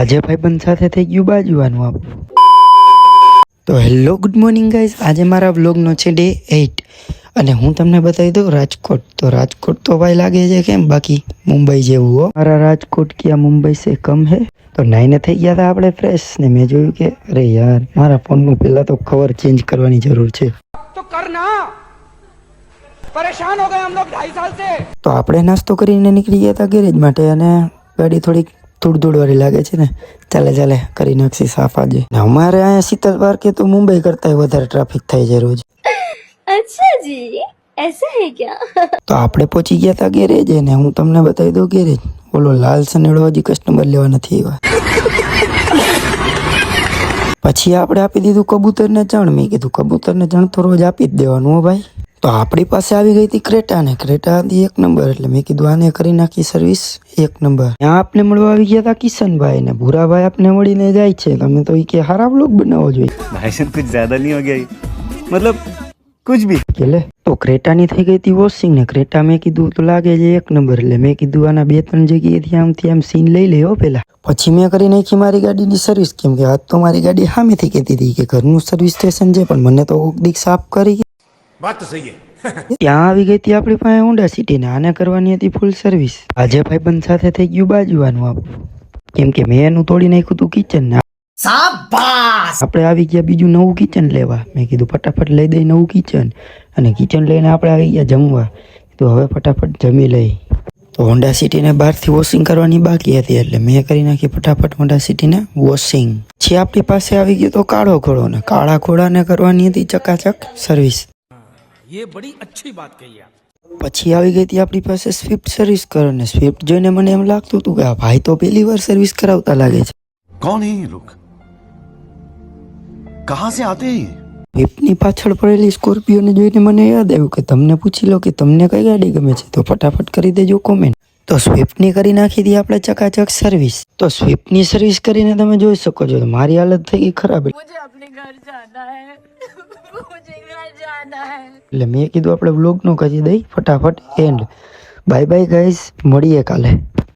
આજે ભાઈબંધ સાથે થઈ ગયું બાજુવાનું આપણું. તો હેલો ગુડ મોર્નિંગ ગાઈઝ, આજે મારા વ્લોગનો છે ડે 8 અને હું તમને બતાવી દઉં રાજકોટ. તો રાજકોટ તો ભાઈ લાગે છે કેમ બાકી મુંબઈ જેવું હો. મારા રાજકોટ ક્યાં મુંબઈ સે કમ હે. તો નાઈને થઈ ગયા હતા આપણે ફ્રેશ ને મેં જોયું કે અરે યાર મારા ફોનનું પહેલા તો કવર ચેન્જ કરવાની જરૂર છે. तो करना परेशान हो गए हम लोग 2.5 साल से. તો આપણે નાસ્તો કરીને નીકળી ગયા હતા ગેરેજ માટે અને ગાડી થોડીક ધૂળ વાળી લાગે છે ને, ચાલે કરી નાખશી સાફ આજે. અમારે અહીંયા શીતલ પાર્કે તો મુંબઈ કરતા વધારે ટ્રાફિક થાય છે રોજ. अच्छा जी ऐसा है क्या? તો આપણે પહોંચી ગયા હતા ગેરેજ ને હું તમને બતાવી દઉં ગેરેજ. ઓલો લાલ સનેડો હજી કસ્ટમર લેવા નથી આવ્યા. પછી આપણે આપી દીધું કબૂતરને ચણ. મેં કીધું કબૂતરને ચણ તો રોજ આપી જ દેવાનું હો ભાઈ. તો આપણી પાસે આવી ગઈ હતી ક્રેટા ને ક્રેટા હતી 1 નંબર. એટલે મેં કીધું આને કરી નાખી સર્વિસ 1 નંબર. ત્યાં આપને મળવા આવી ગયા હતા કિશનભાઈ ને ભૂરાભાઈ આપને મળીને જાય છે. તમે તો કે હારા બ્લોગ બનાવવો જોઈએ. भाई साहब कुछ ज्यादा नहीं हो गया ये? मतलब कुछ भी કે લે તો ક્રેટાની થઈ ગઈ હતી વોશિંગ ને ક્રેટા મેં કીધું તો લાગે છે 1 નંબર. એટલે મેં કીધું આના 2-3 જગ્યાએથી આમથી આમ સીન લઈ લે હો પેલા. પછી મેં કરી નાખી મારી ગાડીની સર્વિસ. કેમ કે આજ તો મારી ગાડી સામેથી કહેતી હતી કે ઘરનું સર્વિસ સ્ટેશન છે પણ મને તો દીક સાફ કરી. बात तो सही है. ત્યાં આવી ગઈ હતી આપણી પાસે હોન્ડા સિટી ને આને કરવાની હતી ફૂલ સર્વિસ. આજે ભાઈબંધ સાથે થઈ ગયું બાજુવાનું આપણું. કેમ કે મેં એનું તોડી નાખ્યું હતું કિચન ને આપણે આવી ગયા બીજું નવું કિચન લેવા. મેં કીધું ફટાફટ લઈ દઈ નવું કિચન અને કિચન લઈને આપણે આવી ગયા જમવા. તો હવે ફટાફટ જમી લઈ. તો હોન્ડા સિટીને બહારથી વોશિંગ કરવાની બાકી હતી એટલે મેં કરી નાખી ફટાફટ હોન્ડા સિટીને વોશિંગ. પછી આપણી પાસે આવી ગયો તો કાળો ઘોડો ને કાળા ઘોડાને કરવાની હતી ચકાચક સર્વિસ. ये बड़ी अच्छी बात कही आप. પછી આવી ગઈ હતી આપણી પાસે સ્વિફ્ટ સર્વિસ કરો ને સ્વિફ્ટ જોઈને મને એમ લાગતું હતું કે આ ભાઈ તો પહેલી વાર સર્વિસ કરાવતા લાગે છે. कौन है ये लोग? कहाँ से आते हैं ये? સ્વિફ્ટની પાછળ પડેલી સ્કોર્પિયોને જોઈને મને યાદ આવ્યું કે તમને પૂછી લો કે તમને કઈ ગાડી ગમે છે. તો ફટાફટ કરી દેજો કોમેન્ટ. તો સ્વિફ્ટની કરી નાખી હતી આપણે ચકાચક સર્વિસ. તો સ્વિફ્ટની સર્વિસ કરીને તમે જોઈ શકો છો તો મારી હાલત થઈ ગઈ ખરાબ. मुझे अपने घर जाना है. मुझे घर जाना है. એટલે મેં કીધું આપણે વ્લોગનો કરી દઈ ફટાફટ એન્ડ. બાય બાય ગાઈઝ, મળીએ કાલે.